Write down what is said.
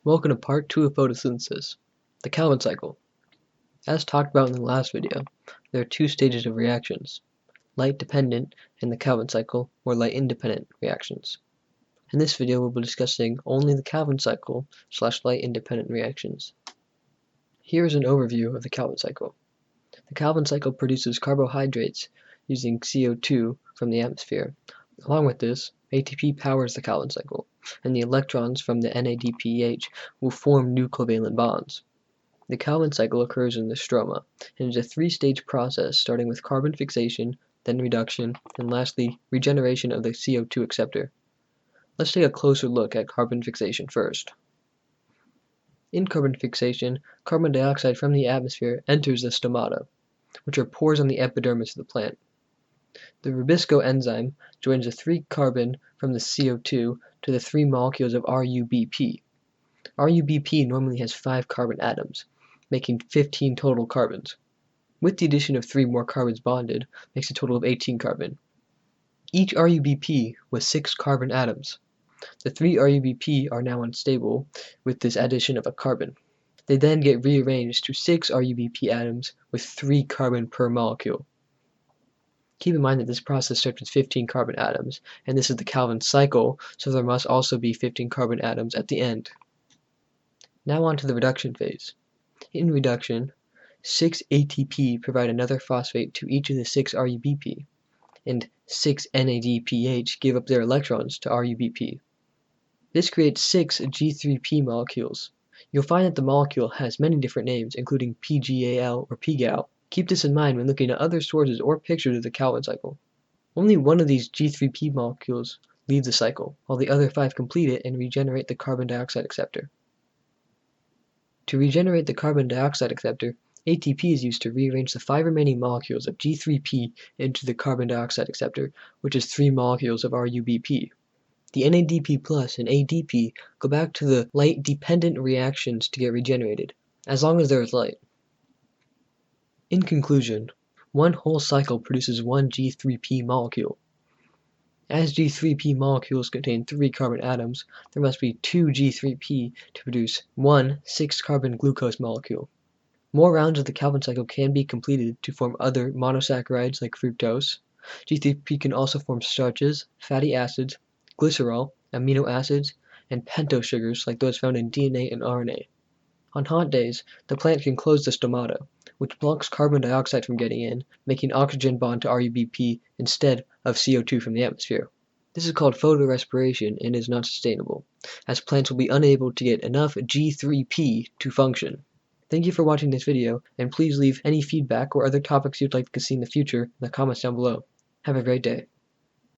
Welcome to part 2 of photosynthesis, the Calvin cycle. As talked about in the last video, there are two stages of reactions, light-dependent and the Calvin cycle, or light-independent reactions. In this video we'll be discussing only the Calvin cycle / light-independent reactions. Here is an overview of the Calvin cycle. The Calvin cycle produces carbohydrates using CO2 from the atmosphere. Along with this, ATP powers the Calvin cycle, and the electrons from the NADPH will form new covalent bonds. The Calvin cycle occurs in the stroma, and is a three-stage process starting with carbon fixation, then reduction, and lastly, regeneration of the CO2 acceptor. Let's take a closer look at carbon fixation first. In carbon fixation, carbon dioxide from the atmosphere enters the stomata, which are pores on the epidermis of the plant. The ribisco enzyme joins the 3 carbon from the CO2 to the 3 molecules of RUBP. RUBP normally has 5 carbon atoms, making 15 total carbons. With the addition of 3 more carbons bonded, makes a total of 18 carbon. Each RUBP was 6 carbon atoms. The 3 RUBP are now unstable with this addition of a carbon. They then get rearranged to 6 RUBP atoms with 3 carbon per molecule. Keep in mind that this process starts with 15 carbon atoms, and this is the Calvin cycle, so there must also be 15 carbon atoms at the end. Now on to the reduction phase. In reduction, 6 ATP provide another phosphate to each of the 6 RUBP, and 6 NADPH give up their electrons to RUBP. This creates 6 G3P molecules. You'll find that the molecule has many different names, including PGAL or PGAL. Keep this in mind when looking at other sources or pictures of the Calvin cycle. Only one of these G3P molecules leave the cycle, while the other 5 complete it and regenerate the carbon dioxide acceptor. To regenerate the carbon dioxide acceptor, ATP is used to rearrange the 5 remaining molecules of G3P into the carbon dioxide acceptor, which is 3 molecules of RUBP. The NADP+ and ADP go back to the light-dependent reactions to get regenerated, as long as there is light. In conclusion, one whole cycle produces one G3P molecule. As G3P molecules contain 3 carbon atoms, there must be 2 G3P to produce one 6-carbon glucose molecule. More rounds of the Calvin cycle can be completed to form other monosaccharides like fructose. G3P can also form starches, fatty acids, glycerol, amino acids, and pentosugars like those found in DNA and RNA. On hot days, the plant can close the stomata, which blocks carbon dioxide from getting in, making oxygen bond to RUBP instead of CO2 from the atmosphere. This is called photorespiration and is not sustainable, as plants will be unable to get enough G3P to function. Thank you for watching this video, and please leave any feedback or other topics you'd like to see in the future in the comments down below. Have a great day.